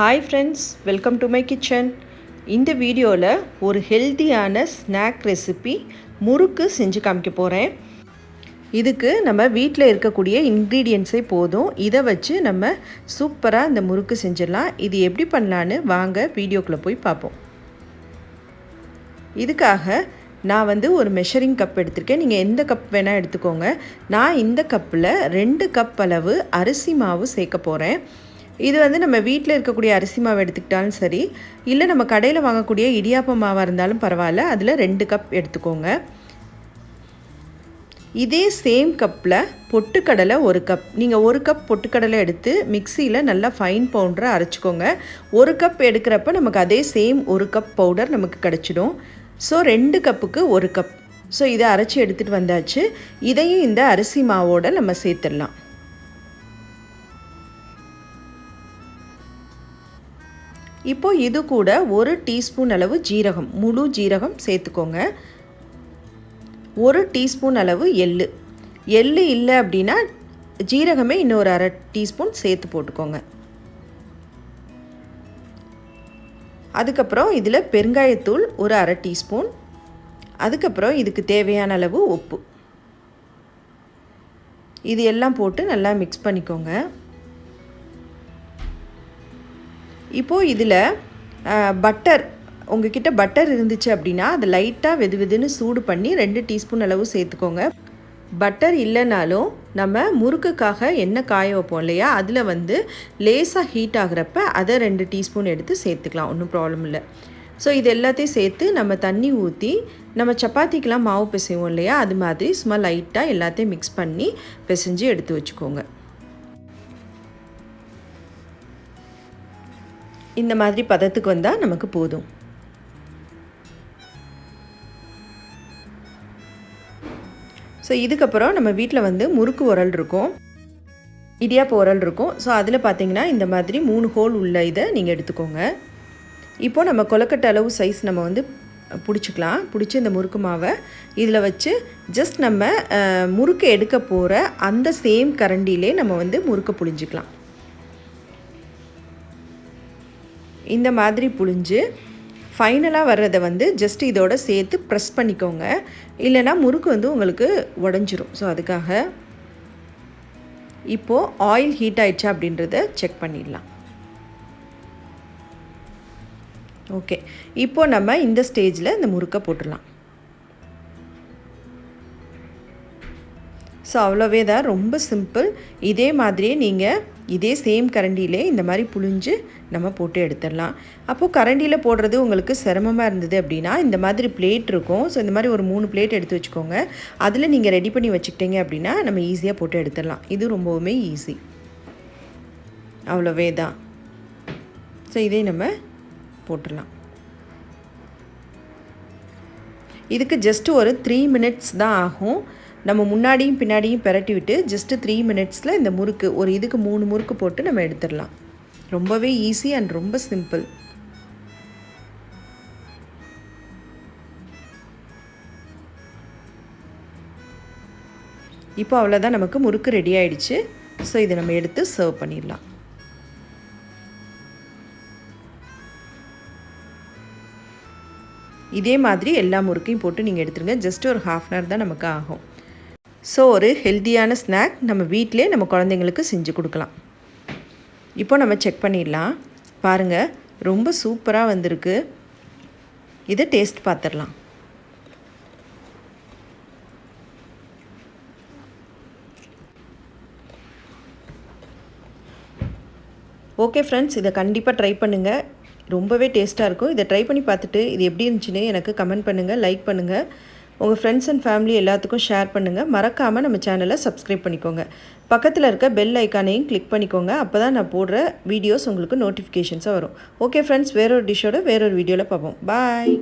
Hi friends, welcome to my kitchen. இந்த வீடியோவில் ஒரு ஹெல்த்தியான ஸ்நாக் ரெசிபி முறுக்கு செஞ்சு காமிக்க போகிறேன். இதுக்கு நம்ம வீட்டில் இருக்கக்கூடிய இன்க்ரீடியன்ஸே போதும். இதை வச்சு நம்ம சூப்பராக இந்த முறுக்கு செஞ்சிடலாம். இது எப்படி பண்ணலான்னு வாங்க வீடியோக்குள்ளே போய் பார்ப்போம். இதுக்காக நான் ஒரு மெஷரிங் கப் எடுத்திருக்கேன். நீங்கள் எந்த கப் வேணால் எடுத்துக்கோங்க. நான் இந்த கப்பில் 2 கப் அளவு அரிசி மாவு சேர்க்க போகிறேன். இது நம்ம வீட்டில் இருக்கக்கூடிய அரிசி மாவு எடுத்துக்கிட்டாலும் சரி, இல்லை நம்ம கடையில் வாங்கக்கூடிய இடியாப்ப மாவாக இருந்தாலும் பரவாயில்ல. அதில் 2 கப் எடுத்துக்கோங்க. இதே சேம் கப்பில் பொட்டுக்கடலை 1 கப். நீங்கள் 1 கப் பொட்டுக்கடலை எடுத்து மிக்சியில் நல்லா ஃபைன் பவுடரை அரைச்சிக்கோங்க. 1 கப் எடுக்கிறப்ப நமக்கு அதே சேம் 1 கப் பவுடர் நமக்கு கிடச்சிடும். ஸோ 2 கப்புக்கு 1 கப். ஸோ இதை அரைச்சி எடுத்துகிட்டு வந்தாச்சு. இதையும் இந்த அரிசி மாவோடு நம்ம சேர்த்துடலாம். இப்போது இது கூட 1 டீஸ்பூன் அளவு ஜீரகம், முழு ஜீரகம் சேர்த்துக்கோங்க. 1 டீஸ்பூன் அளவு எள்ளு. எள்ளு இல்லை அப்படின்னா ஜீரகமே இன்னொரு 1/2 டீஸ்பூன் சேர்த்து போட்டுக்கோங்க. அதுக்கப்புறம் இதில் பெருங்காயத்தூள் ஒரு 1/2 டீஸ்பூன். அதுக்கப்புறம் இதுக்கு தேவையான அளவு உப்பு. இது எல்லாம் போட்டு நல்லா மிக்ஸ் பண்ணிக்கோங்க. இப்போது இதில் பட்டர், உங்ககிட்ட பட்டர் இருந்துச்சு அப்படின்னா அது லைட்டாக வெதுன்னு சூடு பண்ணி 2 டீஸ்பூன் அளவு சேர்த்துக்கோங்க. பட்டர் இல்லைனாலும் நம்ம முறுக்குக்காக எண்ணெய் காய வைப்போம் இல்லையா, அதில் லேசாக ஹீட் ஆகிறப்ப அதை 2 டீஸ்பூன் எடுத்து சேர்த்துக்கலாம். ஒன்றும் ப்ராப்ளம் இல்லை. ஸோ இது எல்லாத்தையும் சேர்த்து நம்ம தண்ணி ஊற்றி நம்ம சப்பாத்திக்கெலாம் மாவு பிசைவோம் இல்லையா, அது மாதிரி சும்மா லைட்டாக எல்லாத்தையும் மிக்ஸ் பண்ணி பிசைஞ்சு எடுத்து வச்சுக்கோங்க. இந்த மாதிரி பதத்துக்கு வந்தால் நமக்கு போதும். ஸோ இதுக்கப்புறம் நம்ம வீட்டில் முறுக்கு உரல் இருக்கும், இடியாப்ப உரல் இருக்கும். ஸோ அதில் பார்த்திங்கன்னா இந்த மாதிரி 3 ஹோல் உள்ள இதை நீங்கள் எடுத்துக்கோங்க. இப்போது நம்ம கொலக்கட்டை அளவு சைஸ் நம்ம பிடிச்சிக்கலாம். பிடிச்சி இந்த முறுக்கு மாவை இதில் வச்சு ஜஸ்ட் நம்ம முறுக்கு எடுக்க போகிற அந்த சேம் கரண்டிலே நம்ம முறுக்கை புழிஞ்சிக்கலாம். இந்த மாதிரி புழிஞ்சு ஃபைனலாக வர்றதை ஜஸ்ட் இதோட சேர்த்து ப்ரெஸ் பண்ணிக்கோங்க. இல்லைனா முறுக்கு உங்களுக்கு உடஞ்சிரும். ஸோ அதுக்காக இப்போது ஆயில் ஹீட் ஆயிடுச்சா அப்படின்றத செக் பண்ணிடலாம். ஓகே, இப்போது நம்ம இந்த ஸ்டேஜில் இந்த முறுக்கை போட்டுடலாம். ஸோ அவ்வளோவே தான், ரொம்ப சிம்பிள். இதே மாதிரியே நீங்கள் இதே சேம் கரண்டியிலே இந்த மாதிரி புழிஞ்சு நம்ம போட்டு எடுத்துடலாம். அப்போது கரண்டியில் போடுறது உங்களுக்கு சிரமமாக இருந்தது அப்படின்னா இந்த மாதிரி பிளேட் இருக்கும். ஸோ இந்த மாதிரி ஒரு 3 பிளேட் எடுத்து வச்சுக்கோங்க. அதில் நீங்கள் ரெடி பண்ணி வச்சுக்கிட்டீங்க அப்படின்னா நம்ம ஈஸியாக போட்டு எடுத்துடலாம். இது ரொம்பவுமே ஈஸி. அவ்வளோவே தான். ஸோ இதே நம்ம போட்டுடலாம். இதுக்கு ஜஸ்ட்டு ஒரு 3 மினிட்ஸ் தான் ஆகும். நம்ம முன்னாடியும் பின்னாடியும் பெரட்டி விட்டு ஜஸ்ட்டு 3 மினிட்ஸில் இந்த முறுக்கு இதுக்கு 3 முறுக்கு போட்டு நம்ம எடுத்துடலாம். ரொம்பவே ஈஸி அண்ட் ரொம்ப சிம்பிள். இப்போ அவ்வளோதான், நமக்கு முறுக்கு ரெடி ஆயிடுச்சு. ஸோ இதை நம்ம எடுத்து சர்வ் பண்ணிடலாம். இதே மாதிரி எல்லா முறுக்கையும் போட்டு நீங்கள் எடுத்துருங்க. ஜஸ்ட் ஒரு 1/2 அன் ஹவர் தான் நமக்கு ஆகும். ஸோ ஒரு ஹெல்த்தியான ஸ்நாக் நம்ம வீட்டிலே நம்ம குழந்தைங்களுக்கு செஞ்சு கொடுக்கலாம். இப்போ நம்ம செக் பண்ணிடலாம். பாருங்கள், ரொம்ப சூப்பராக வந்திருக்கு. இதை டேஸ்ட் பார்த்துடலாம். ஓகே ஃப்ரெண்ட்ஸ், இதை கண்டிப்பாக ட்ரை பண்ணுங்கள். ரொம்பவே டேஸ்ட்டாக இருக்கும். இதை ட்ரை பண்ணி பார்த்துட்டு இது எப்படி இருந்துச்சுன்னு எனக்கு கமெண்ட் பண்ணுங்கள், லைக் பண்ணுங்கள். உங்கள் ஃப்ரெண்ட்ஸ் அண்ட் ஃபேமிலி எல்லாத்துக்கும் ஷேர் பண்ணுங்கள். மறக்காமல் நம்ம சேனலை சப்ஸ்கிரைப் பண்ணிக்கோங்க. பக்கத்தில் இருக்க பெல் ஐக்கானையும் கிளிக் பண்ணிக்கோங்க. அப்போ தான் நான் போடுற வீடியோஸ் உங்களுக்கு நோட்டிஃபிகேஷன்ஸாக வரும். ஓகே ஃப்ரெண்ட்ஸ், வேறொரு டிஷ்ஷோட வேறொரு வீடியோவில் பார்ப்போம். பாய்.